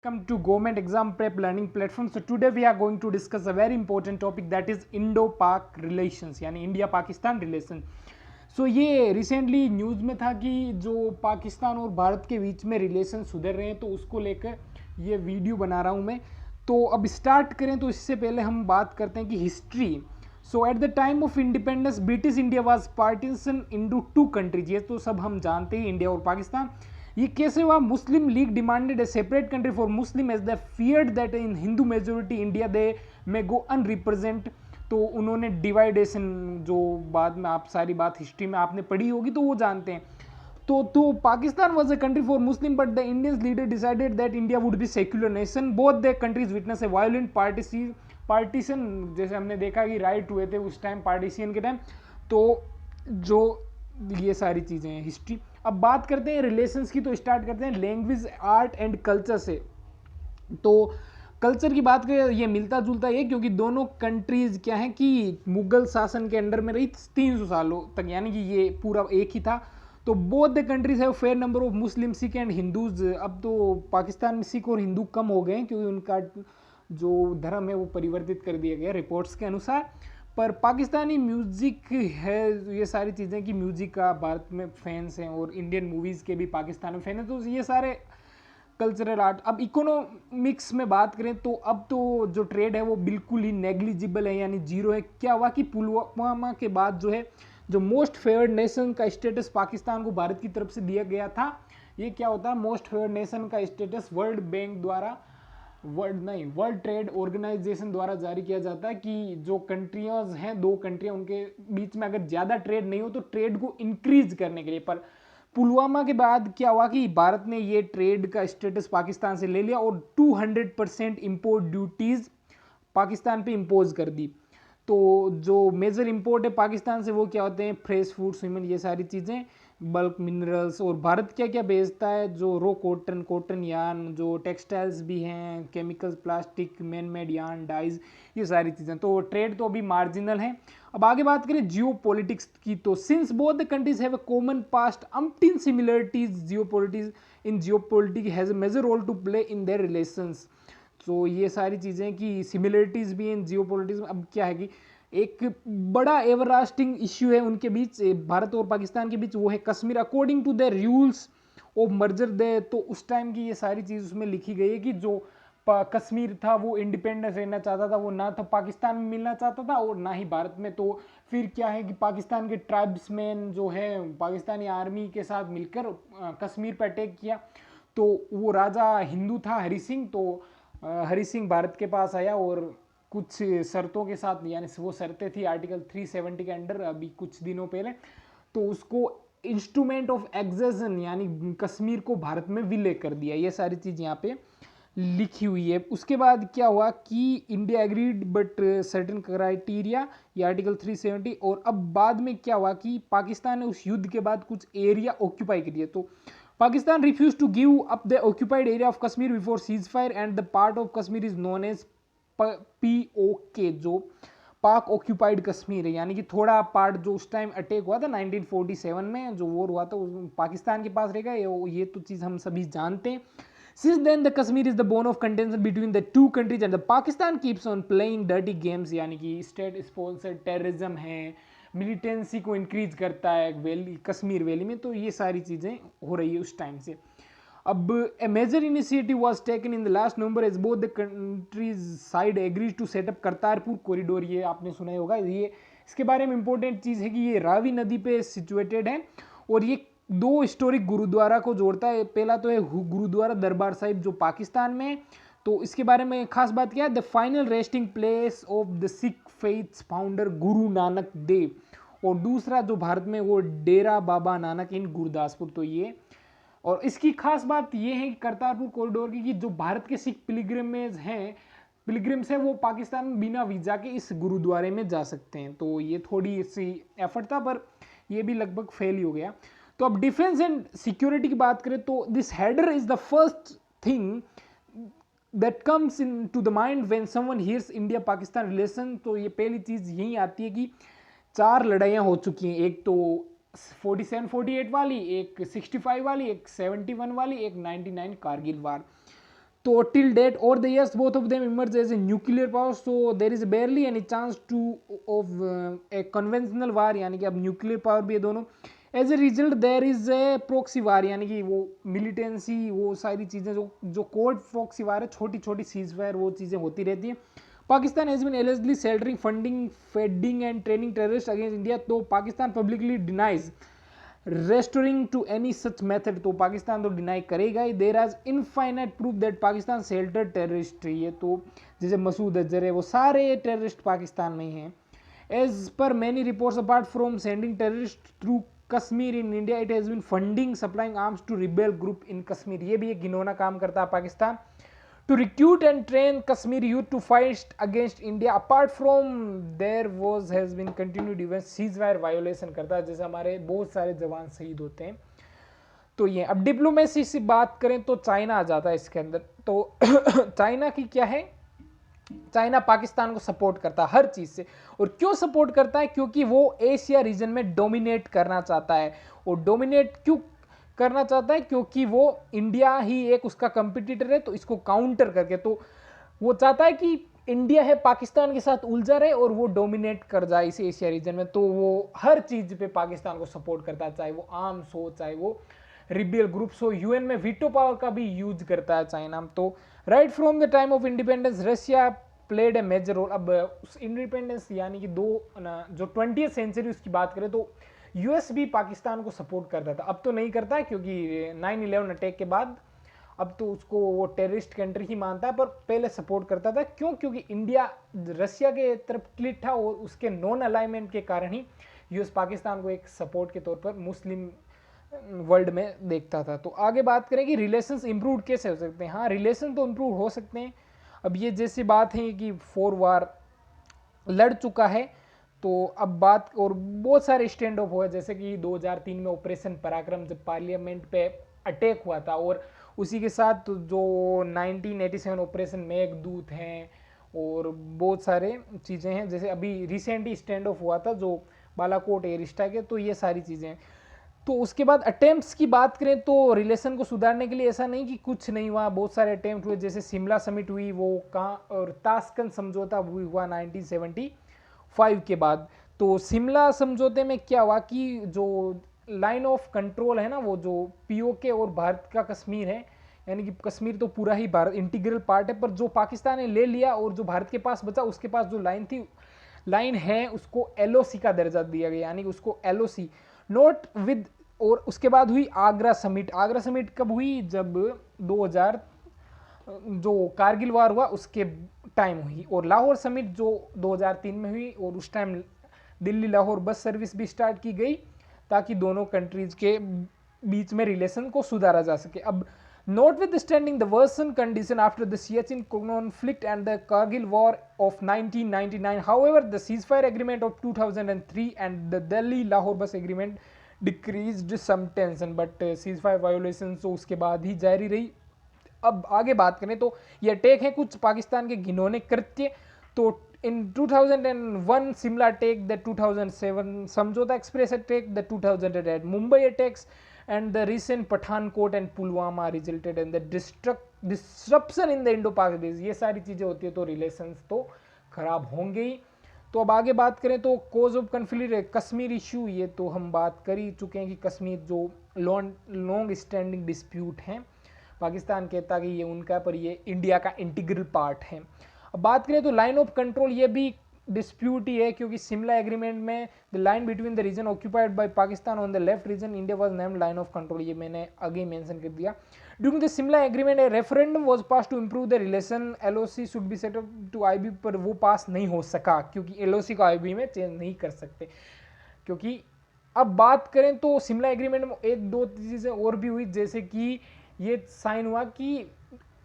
Welcome to Government Exam Prep Learning Platform. So today we are going to discuss a very important topic, that is Indo-Pak relations, यानी India Pakistan relation. सो ये recently news में था कि जो पाकिस्तान और भारत के बीच में रिलेशन सुधर रहे हैं, तो उसको लेकर ये वीडियो बना रहा हूँ मैं. तो अब स्टार्ट करें तो इससे पहले हम बात करते हैं कि history. So at the time of independence British India was partition into two countries. ये तो सब हम जानते हैं, इंडिया और पाकिस्तान. ये कैसे हुआ? Muslim League demanded a separate country for Muslim as they feared that in Hindu majority India they may go unrepresent. तो उन्होंने डिवाइडेशन, जो बाद में आप सारी बात हिस्ट्री में आपने पढ़ी होगी तो वो जानते हैं. तो Pakistan was a country for Muslim but the Indian leader decided that India would be secular nation. Both the countries witness A violent partition. जैसे हमने देखा कि राइट हुए थे उस टाइम पार्टीशन के टाइम. तो जो ये सारी चीज़ें हैं हिस्ट्री. अब बात करते हैं रिलेशंस की, तो स्टार्ट करते हैं लैंग्वेज, आर्ट एंड कल्चर से. तो कल्चर की बात करें, ये मिलता जुलता है क्योंकि दोनों कंट्रीज क्या है कि मुगल शासन के अंडर में रही 300 सालों तक, यानी कि ये पूरा एक ही था. तो both the countries have fair number of Muslim, Sikh and Hindus. अब तो पाकिस्तान में सिख और हिंदू कम हो गए हैं क्योंकि उनका जो धर्म है वो परिवर्तित कर दिया गया रिपोर्ट्स के अनुसार. पर पाकिस्तानी म्यूज़िक है, ये सारी चीज़ें कि म्यूज़िक का भारत में फैंस हैं और इंडियन मूवीज़ के भी पाकिस्तान में फैन हैं. तो ये सारे कल्चरल आर्ट. अब इकोनॉमिक्स में बात करें तो अब तो जो ट्रेड है वो बिल्कुल ही नेग्लिजिबल है, यानी जीरो है. क्या हुआ कि पुलवामा के बाद जो है, जो मोस्ट फेवर्ड नेशन का स्टेटस पाकिस्तान को भारत की तरफ से दिया गया था. ये क्या होता है? मोस्ट फेवर्ड नेशन का स्टेटस वर्ल्ड बैंक द्वारा, वर्ल्ड ट्रेड ऑर्गेनाइजेशन द्वारा जारी किया जाता है कि जो कंट्रियाज हैं, दो कंट्रियां, उनके बीच में अगर ज़्यादा ट्रेड नहीं हो तो ट्रेड को इंक्रीज करने के लिए. पर पुलवामा के बाद क्या हुआ कि भारत ने ये ट्रेड का स्टेटस पाकिस्तान से ले लिया और 200% इंपोर्ट ड्यूटीज पाकिस्तान पे इम्पोज कर दी. तो जो मेजर इंपोर्ट है पाकिस्तान से वो क्या होते हैं? फ्रेश फूड, सीमेंट, ये सारी चीज़ें, बल्क मिनरल्स. और भारत क्या क्या बेचता है? जो रो कॉटन यार्न, जो टेक्सटाइल्स भी हैं, chemicals, plastic, man made yarn, dyes, ये सारी चीज़ें. तो ट्रेड तो अभी मार्जिनल है. अब आगे बात करें जियो पॉलिटिक्स की, तो since both the countries have a common past, umpteen similarities, geopolitics has a major role to play in their relations. तो ये सारी चीज़ें कि सिमिलरिटीज़ भी हैं जियो पॉलिटिक्स में. अब क्या है कि एक बड़ा एवरलास्टिंग इश्यू है उनके बीच, भारत और पाकिस्तान के बीच, वो है Kashmir. According to the rules of merger they, तो उस टाइम की ये सारी चीज़ उसमें लिखी गई है कि जो कश्मीर था वो इंडिपेंडेंस रहना चाहता था, वो ना तो पाकिस्तान में मिलना चाहता था और ना ही भारत में. तो फिर क्या है कि पाकिस्तान के ट्राइब्समैन जो है पाकिस्तानी आर्मी के साथ मिलकर कश्मीर पर अटैक किया. तो वो राजा हिंदू था, हरि सिंह. तो हरि सिंह भारत के पास आया और कुछ शर्तों के साथ, यानी वो शर्तें थी आर्टिकल 370 के अंडर अभी कुछ दिनों पहले. तो उसको इंस्ट्रूमेंट ऑफ एग्जेशन, यानी कश्मीर को भारत में विलय कर दिया. ये सारी चीज़ यहाँ पे लिखी हुई है. उसके बाद क्या हुआ कि India agreed but certain criteria, ये आर्टिकल 370. और अब बाद में क्या हुआ कि पाकिस्तान ने उस युद्ध के बाद कुछ एरिया ऑक्यूपाई कर दिया. तो Pakistan refused to give up the occupied area of Kashmir before ceasefire, and the part of Kashmir is known as POK, जो पाक ऑक्यूपाइड कश्मीर है. यानी कि थोड़ा पार्ट जो उस टाइम अटैक हुआ था 1947 में, जो वॉर हुआ था, पाकिस्तान के पास रहेगा. ये तो चीज़ हम सभी जानते हैं. Since then, the Kashmir is the bone of contention between the two countries, and the Pakistan keeps on playing dirty games. यानी कि स्टेट स्पॉन्सर्ड टेररिज्म है, मिलिटेंसी को इंक्रीज करता है वैली, कश्मीर वैली में. तो ये सारी चीज़ें हो रही है उस टाइम से. अब a major initiative was taken in the last November as both the countries side agrees to set up Kartarpur corridor. ये आपने सुना ही होगा. ये इसके बारे में इंपॉर्टेंट चीज़ है कि ये रावी नदी पे सिचुएटेड है और ये दो हिस्टोरिक गुरुद्वारा को जोड़ता है. पहला तो है गुरुद्वारा दरबार साहिब जो पाकिस्तान में. तो इसके बारे में खास बात क्या है? The final resting place of the Sikh faiths founder Guru Nanak Dev. और दूसरा जो भारत में वो डेरा बाबा नानक इन गुरदासपुर. तो ये, और इसकी खास बात ये है कि करतारपुर कॉरिडोर की, कि जो भारत के सिख पिलग्रिम्स हैं वो पाकिस्तान में बिना वीज़ा के इस गुरुद्वारे में जा सकते हैं. तो ये थोड़ी सी एफर्ट था पर ये भी लगभग फेल ही हो गया. तो अब डिफेंस एंड सिक्योरिटी की बात करें तो this header is the first thing that comes into the mind when someone hears India Pakistan relation. तो ये पहली चीज़ यही आती है कि 4 लड़ाइयाँ हो चुकी हैं. एक तो 47-48 वाली, एक 65 वाली, एक 71 वाली, एक 99 कारगिल वार. तो till date over the years both of them emerged as a nuclear power, so there is barely any chance to of a conventional war, यानी कि अब न्यूक्लियर पावर भी है दोनों. As a result there is a proxy war, यानी कि वो militancy, वो सारी चीज़ें जो कोल्ड प्रोक्सी वार है, छोटी छोटी सीज फायर, वो चीज़ें होती रहती हैं. Pakistan has been allegedly sheltering funding feeding and training terrorist against India. तो Pakistan publicly denies resorting to any such method. तो पाकिस्तान तो डिनाई करेगा ही. There as infinite proof that Pakistan shelter terrorist. ये तो जैसे मसूद अजहर है, वो सारे टेररिस्ट पाकिस्तान में ही हैं. As per many reports apart from sending terrorist through Kashmir in India, it has been funding supplying arms to rebel group in Kashmir. ये भी एक घिनौना काम करता है Pakistan. To recruit and train Kashmiri youth to fight against India. Apart from there has been continued even ceasefire violation करता है, जैसे हमारे बहुत सारे जवान शहीद होते हैं. तो ये अब डिप्लोमेसी से बात करें तो चाइना आ जाता है इसके अंदर. तो चाइना की क्या है, चाइना पाकिस्तान को सपोर्ट करता है हर चीज से. और क्यों सपोर्ट करता है, क्योंकि वो एशिया रीजन में डोमिनेट करना चाहता है. और डोमिनेट क्यों करना चाहता है, क्योंकि वो इंडिया ही एक उसका कंपटीटर है. तो इसको काउंटर करके तो वो चाहता है कि इंडिया है पाकिस्तान के साथ उलझा रहे और वो डोमिनेट कर जाए इस एशिया रीजन में. तो वो हर चीज पे पाकिस्तान को सपोर्ट करता है, चाहे वो आर्म्स हो, चाहे वो रिबेल ग्रुप्स हो. यूएन में वीटो पावर का भी यूज करता है चाइना. तो right from the time of independence Russia played a major role. अब उस इंडिपेंडेंस यानी कि जो 20th सेंचुरी उसकी बात करें तो यूएस भी पाकिस्तान को सपोर्ट करता था. अब तो नहीं करता है क्योंकि 9/11 अटैक के बाद अब तो उसको वो टेररिस्ट कंट्री ही मानता है, पर पहले सपोर्ट करता था. क्यों, क्योंकि इंडिया रशिया के तरफ क्लिक था और उसके नॉन अलाइनमेंट के कारण ही यूएस पाकिस्तान को एक सपोर्ट के तौर पर मुस्लिम वर्ल्ड में देखता था. तो आगे बात करें कि रिलेशंस इंप्रूव कैसे हो सकते हैं. हाँ, रिलेशन तो इंप्रूव हो सकते हैं. अब ये जैसी बात है कि 4 वार लड़ चुका है, तो अब बात और बहुत सारे स्टैंड ऑफ हुए, जैसे कि 2003 में ऑपरेशन पराक्रम जब पार्लियामेंट पे अटैक हुआ था, और उसी के साथ जो 1987 ऑपरेशन मेघदूत हैं और बहुत सारे चीज़ें हैं. जैसे अभी रिसेंटली स्टैंड ऑफ हुआ था जो बालाकोट एयर स्ट्राइक है. तो ये सारी चीज़ें. तो उसके बाद अटेम्प्ट्स की बात करें तो रिलेशन को सुधारने के लिए ऐसा नहीं कि कुछ नहीं हुआ, बहुत सारे अटेम्प्ट हुए. जैसे शिमला समिट हुई वो कहाँ, और ताशकंद समझौता हुआ 1975 के बाद. तो शिमला समझौते में क्या हुआ कि जो लाइन ऑफ कंट्रोल है ना, वो जो पीओके और भारत का कश्मीर है, यानी कि कश्मीर तो पूरा ही भारत इंटीग्रल पार्ट है, पर जो पाकिस्तान ने ले लिया और जो भारत के पास बचा उसके पास जो लाइन है उसको एलओसी का दर्जा दिया गया, यानी उसको एलओसी नोट विद. और उसके बाद हुई आगरा समिट. आगरा समिट कब हुई, जब 2000 जो कारगिल वार हुआ उसके टाइम हुई. और लाहौर समिट जो 2003 में हुई, और उस time Delhi Lahore bus service भी स्टार्ट की गई ताकि दोनों कंट्रीज के बीच में रिलेशन को सुधारा जा सके. अब notwithstanding the worsened condition after the Siachen conflict and the Kargil war of 1999, however the ceasefire agreement of 2003 and the Delhi Lahore bus agreement decreased some tension, but ceasefire violations तो उसके बाद ही जारी रही. अब आगे बात करें तो ये अटैक है कुछ पाकिस्तान के घिनौने कृत्य. तो in 2001 Simla attack, the 2007 समझौता express attack, the 2008 Mumbai attacks and the recent Pathankot and Pulwama resulted in the disruption in the Indo-Pak base. ये सारी चीज़ें होती है तो रिलेशंस तो खराब होंगे ही. तो अब आगे बात करें तो cause of conflict Kashmir issue, ये तो हम बात कर ही चुके हैं कि कश्मीर जो लॉन्ग स्टैंडिंग डिस्प्यूट हैं, पाकिस्तान कहता कि ये उनका, पर ये इंडिया का इंटीग्रल पार्ट है. अब बात करें तो लाइन ऑफ कंट्रोल, ये भी डिस्प्यूट ही है, क्योंकि शिमला एग्रीमेंट में the line between the region occupied by Pakistan on the left region India was named line of control. ये मैंने आगे मेंशन कर दिया. During the Shimla agreement a referendum was pass to improve the relation, LOC should be set up to IB, पर वो पास नहीं हो सका क्योंकि एलओसी को आईबी में चेंज नहीं कर सकते. क्योंकि अब बात करें तो शिमला एग्रीमेंट में एक दो चीज़ें और भी हुई, जैसे कि ये साइन हुआ कि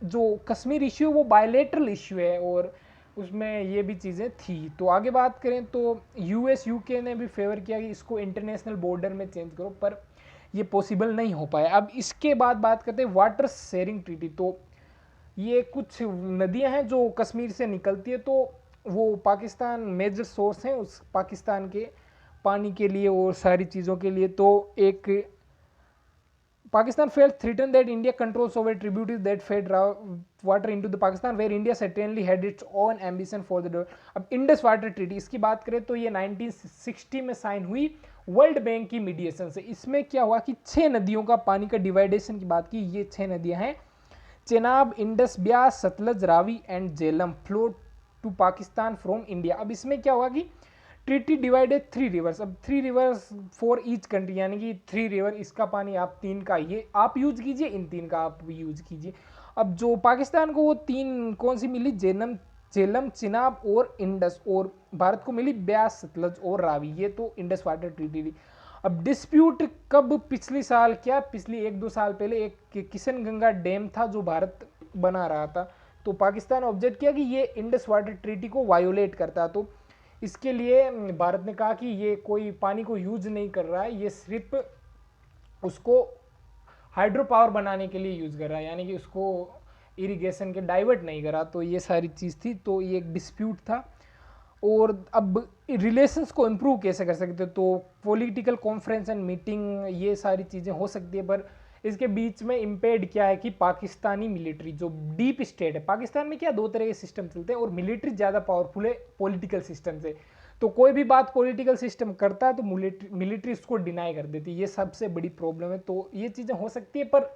जो कश्मीर इश्यू वो बायलेटरल इश्यू है, और उसमें ये भी चीज़ें थी. तो आगे बात करें तो यूएस यूके ने भी फेवर किया कि इसको इंटरनेशनल बॉर्डर में चेंज करो, पर ये पॉसिबल नहीं हो पाया. अब इसके बाद बात करते हैं वाटर शेयरिंग ट्रीटी. तो ये कुछ नदियां हैं जो कश्मीर से निकलती है, तो वो पाकिस्तान मेजर सोर्स हैं उस पाकिस्तान के पानी के लिए और सारी चीज़ों के लिए. तो एक Pakistan felt threatened that India controls over tributaries that fed water into the Pakistan, where India certainly had its own ambition for the अब इंडस वाटर ट्रीटी इसकी बात करें तो ये 1960 में साइन हुई वर्ल्ड बैंक की मीडिएशन से। इसमें क्या हुआ कि 6 नदियों का पानी का डिवाइडेशन की बात की। ये 6 नदियां हैं Chenab, Indus, Beas, Sutlej, Ravi and Jhelum flow to Pakistan from India. अब इसमें क्या हुआ कि ट्रीटी डिवाइडेड 3 रिवर्स। अब 3 रिवर्स फॉर ईच कंट्री, यानी कि 3 रिवर, इसका पानी आप 3 का ये आप यूज कीजिए, इन 3 का आप यूज कीजिए। अब जो पाकिस्तान को वो 3 कौन सी मिली, झेलम, चिनाब और इंडस, और भारत को मिली ब्यास, सतलज और रावी। ये तो इंडस वाटर ट्रीटी थी। अब डिस्प्यूट कब, पिछली साल, क्या पिछली 1-2 साल पहले एक किशनगंगा डैम था जो भारत बना रहा था, तो पाकिस्तान ने ऑब्जेक्ट किया कि ये इंडस वाटर ट्रीटी को वायोलेट करता, तो इसके लिए भारत ने कहा कि ये कोई पानी को यूज नहीं कर रहा है, ये सिर्फ उसको हाइड्रो पावर बनाने के लिए यूज कर रहा है, यानी कि उसको इरिगेशन के डाइवर्ट नहीं करा। तो ये सारी चीज़ थी, तो ये एक डिस्प्यूट था। और अब रिलेशंस को इम्प्रूव कैसे कर सकते, तो पॉलिटिकल कॉन्फ्रेंस एंड मीटिंग, ये सारी चीज़ें हो सकती है, पर इसके बीच में इम्पेड क्या है कि पाकिस्तानी मिलिट्री जो डीप स्टेट है, पाकिस्तान में क्या 2 तरह के सिस्टम चलते हैं और मिलिट्री ज़्यादा पावरफुल है पॉलिटिकल सिस्टम से। तो कोई भी बात पॉलिटिकल सिस्टम करता है तो मिलिट्री उसको डिनाई कर देती है, ये सबसे बड़ी प्रॉब्लम है। तो ये चीज़ें हो सकती है पर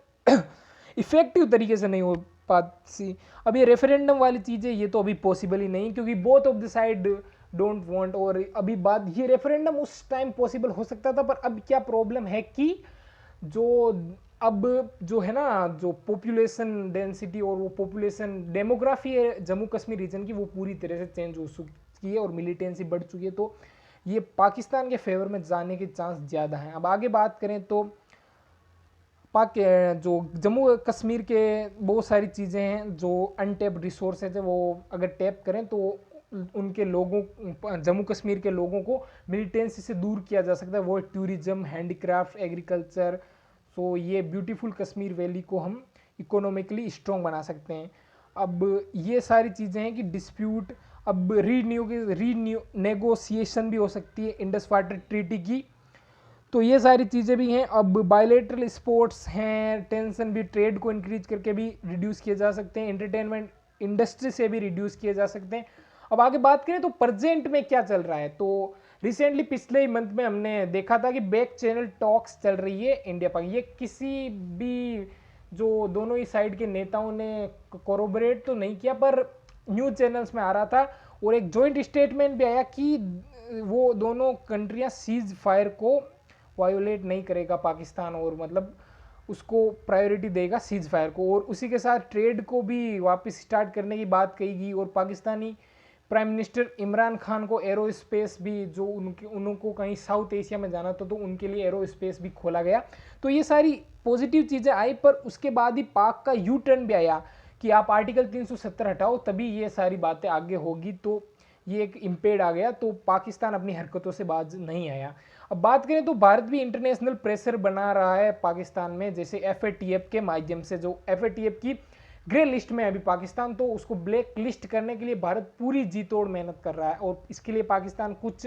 इफेक्टिव तरीके से नहीं हो पाती। अब ये रेफरेंडम वाली चीज़ें, ये तो अभी पॉसिबल ही नहीं, क्योंकि both of the side don't want. और अभी बात, ये रेफरेंडम उस टाइम पॉसिबल हो सकता था, पर अब क्या प्रॉब्लम है कि अब जो है ना, जो पॉपुलेशन डेंसिटी और वो पॉपुलेशन डेमोग्राफी है जम्मू कश्मीर रीजन की, वो पूरी तरह से चेंज हो चुकी है और मिलिटेंसी बढ़ चुकी है। तो ये पाकिस्तान के फेवर में जाने के चांस ज़्यादा हैं। अब आगे बात करें तो जो जम्मू कश्मीर के बहुत सारी चीज़ें हैं जो अनटैप्ड रिसोर्सेज है, वो अगर टैप करें तो उनके लोगों, जम्मू कश्मीर के लोगों को मिलिटेंसी से दूर किया जा सकता है। वो टूरिज्म, हैंडीक्राफ्ट, एग्रीकल्चर। सो ये ब्यूटीफुल कश्मीर वैली को हम इकोनॉमिकली स्ट्रॉन्ग बना सकते हैं। अब ये सारी चीज़ें हैं कि डिस्प्यूट, अब नेगोशिएशन भी हो सकती है इंडस वाटर ट्रीटी की। तो ये सारी चीज़ें भी हैं। अब बायलैटरल स्पोर्ट्स हैं, टेंशन भी ट्रेड को इंक्रीज करके भी रिड्यूस किए जा सकते हैं, एंटरटेनमेंट इंडस्ट्री से भी रिड्यूस किए जा सकते हैं। अब आगे बात करें तो प्रेजेंट में क्या चल रहा है, तो रिसेंटली पिछले ही मंथ में हमने देखा था कि बैक चैनल टॉक्स चल रही है इंडिया पाक। ये किसी भी जो दोनों ही साइड के नेताओं ने कोरोबरेट तो नहीं किया, पर न्यूज़ चैनल्स में आ रहा था, और एक जॉइंट स्टेटमेंट भी आया कि वो दोनों कंट्रियां सीज फायर को वायोलेट नहीं करेगा पाकिस्तान, और मतलब उसको प्रायोरिटी देगा सीज फायर को, और उसी के साथ ट्रेड को भी वापस स्टार्ट करने की बात कही गई। और पाकिस्तानी प्राइम मिनिस्टर इमरान खान को एरोस्पेस भी, जो उनको कहीं साउथ एशिया में जाना था तो उनके लिए एरोस्पेस भी खोला गया। तो ये सारी पॉजिटिव चीज़ें आई, पर उसके बाद ही पाक का यू टर्न भी आया कि आप आर्टिकल 370 हटाओ तभी ये सारी बातें आगे होगी। तो ये एक इम्पेड आ गया, तो पाकिस्तान अपनी हरकतों से बाज नहीं आया। अब बात करें तो भारत भी इंटरनेशनल प्रेशर बना रहा है पाकिस्तान में, जैसे FATF के माध्यम से। जो FATF की ग्रे लिस्ट में है अभी पाकिस्तान, तो उसको ब्लैक लिस्ट करने के लिए भारत पूरी जी तोड़ मेहनत कर रहा है, और इसके लिए पाकिस्तान कुछ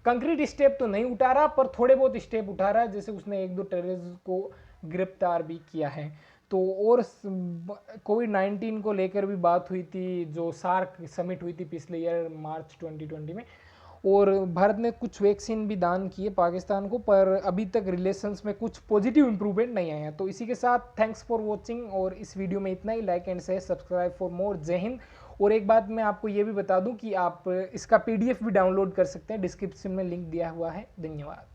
कंक्रीट स्टेप तो नहीं उठा रहा, पर थोड़े बहुत स्टेप उठा रहा है, जैसे उसने 1-2 टेररिस्ट को गिरफ्तार भी किया है। तो और कोविड-19 को लेकर भी बात हुई थी, जो सार्क समिट हुई थी पिछले ईयर मार्च 2020 में, और भारत ने कुछ वैक्सीन भी दान किए पाकिस्तान को, पर अभी तक रिलेशंस में कुछ पॉजिटिव इंप्रूवमेंट नहीं आया। तो इसी के साथ थैंक्स फॉर वॉचिंग, और इस वीडियो में इतना ही। Like and share, subscribe for more. जय हिंद। और एक बात मैं आपको ये भी बता दूं कि आप इसका PDF भी डाउनलोड कर सकते हैं, डिस्क्रिप्शन में लिंक दिया हुआ है। धन्यवाद।